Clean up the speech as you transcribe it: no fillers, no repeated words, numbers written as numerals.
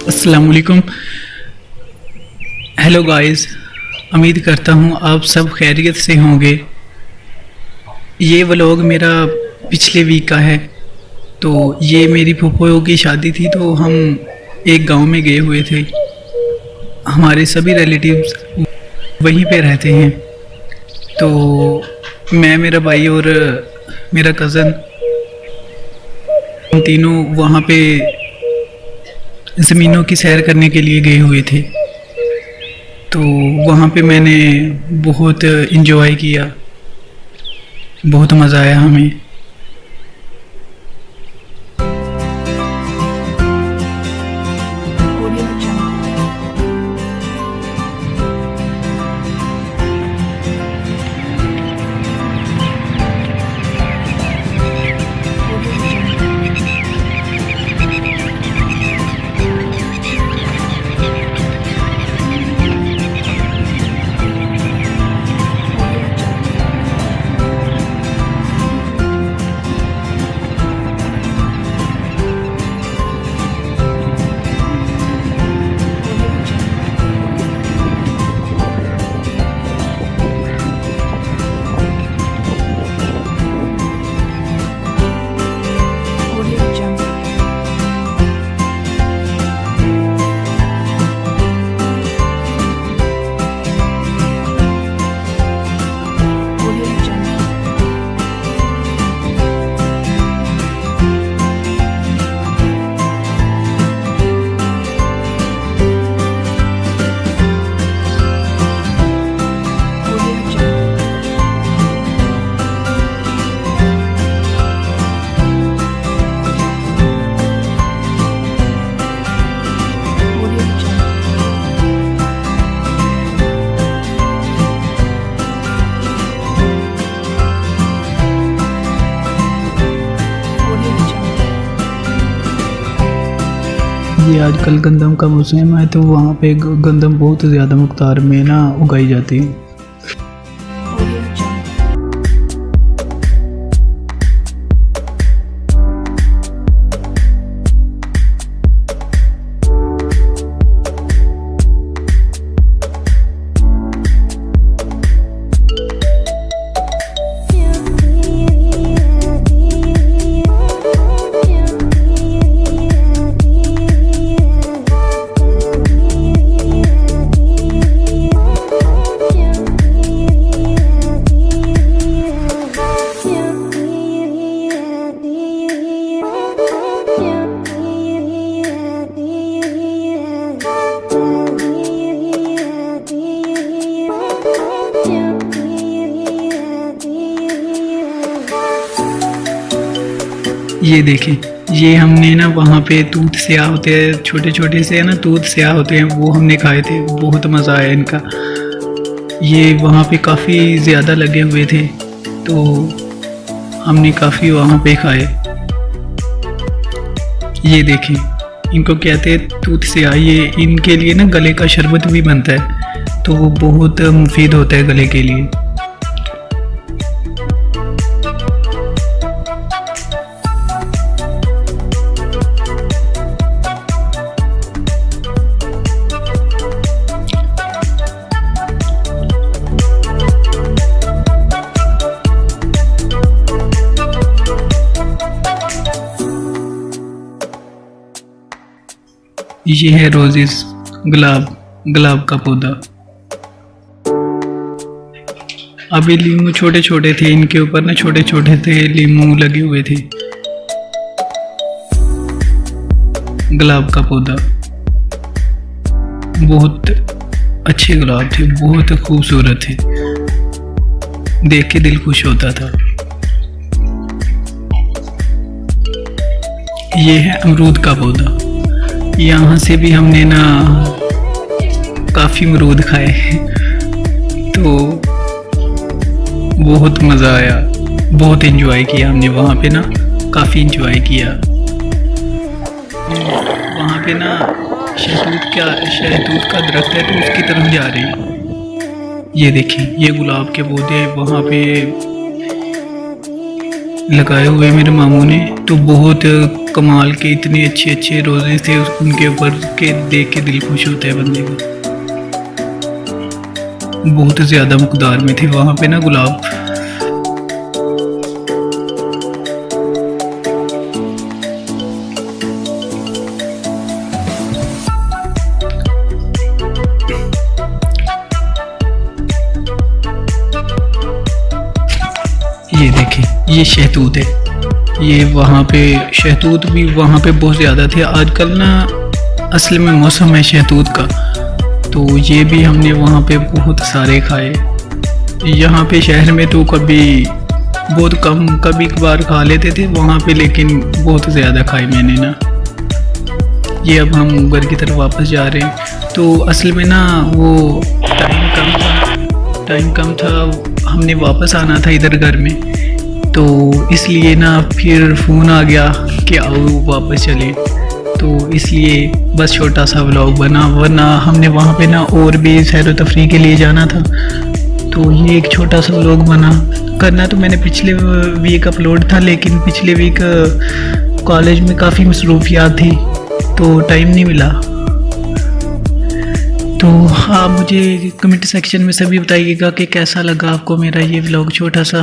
अस्सलाम वालेकुम। Hello guys, उम्मीद करता हूँ आप सब खैरियत से होंगे। ये व्लॉग मेरा पिछले वीक का है। तो ये मेरी फूफो की शादी थी, तो हम एक गांव में गए हुए थे। हमारे सभी रिलेटिव्स वहीं पे रहते हैं। तो मैं, मेरा भाई और मेरा कज़न, हम तीनों वहाँ पे ज़मीनों की सैर करने के लिए गए हुए थे। तो वहाँ पे मैंने बहुत इन्जॉय किया, बहुत मज़ा आया हमें। ये आजकल गंदम का मौसम है, तो वहाँ पे गंदम बहुत ज़्यादा मकदार में उगाई जाती है। ये देखिए, ये हमने वहाँ पे दूध स्याह होते हैं, छोटे छोटे से दूध स्याह होते हैं, वो हमने खाए थे। बहुत मज़ा आया इनका। ये वहाँ पे काफ़ी ज़्यादा लगे हुए थे, तो हमने काफ़ी वहाँ पे खाए। ये देखिए, इनको कहते हैं दूध स्याह। ये इनके लिए गले का शरबत भी बनता है, तो वो बहुत मुफीद होता है गले के लिए। ये है रोजेस, गुलाब का पौधा। अभी लीमू छोटे छोटे थे, इनके ऊपर छोटे छोटे थे लीमू लगे हुए थे। गुलाब का पौधा, बहुत अच्छे गुलाब थे, बहुत खूबसूरत थे, देख के दिल खुश होता था। ये है अमरूद का पौधा। यहाँ से भी हमने काफ़ी अमरूद खाए, तो बहुत मज़ा आया, बहुत एंजॉय किया हमने वहाँ पे काफ़ी एंजॉय किया। वहाँ पे शहतूत का दरख्त है, तो उसकी तरफ जा रहे हैं। ये देखिए, ये गुलाब के पौधे, वहाँ पे लगाए हुए मेरे मामू ने, तो बहुत कमाल के इतने अच्छे अच्छे रोज़े थे उनके ऊपर के देख के दिल खुश होता है बंदे का। बहुत ज़्यादा मकदार में थे वहाँ पे ना गुलाब। ये देखें, ये शहतूत है। ये वहाँ पे शहतूत भी वहाँ पे बहुत ज़्यादा थे। आजकल ना असल में मौसम है शहतूत का, तो ये भी हमने वहाँ पे बहुत सारे खाए। यहाँ पे शहर में तो कभी बहुत कम कभी कभार खा लेते थे वहाँ पे, लेकिन बहुत ज़्यादा खाए मैंने ना। ये अब हम घर की तरफ वापस जा रहे हैं। तो असल में ना वो टाइम कम था, हमने वापस आना था इधर घर में, तो इसलिए ना फिर फ़ोन आ गया कि आओ वापस चले, तो इसलिए बस छोटा सा व्लॉग बना। वरना हमने वहाँ पे ना और भी सैर व तफरीह के लिए जाना था, तो ये एक छोटा सा व्लॉग बना। करना तो मैंने पिछले वीक अपलोड था, लेकिन पिछले वीक कॉलेज में काफ़ी मसरूफियात थी तो टाइम नहीं मिला। तो हाँ, मुझे कमेंट सेक्शन में सभी बताइएगा कि कैसा लगा आपको मेरा ये व्लॉग छोटा सा।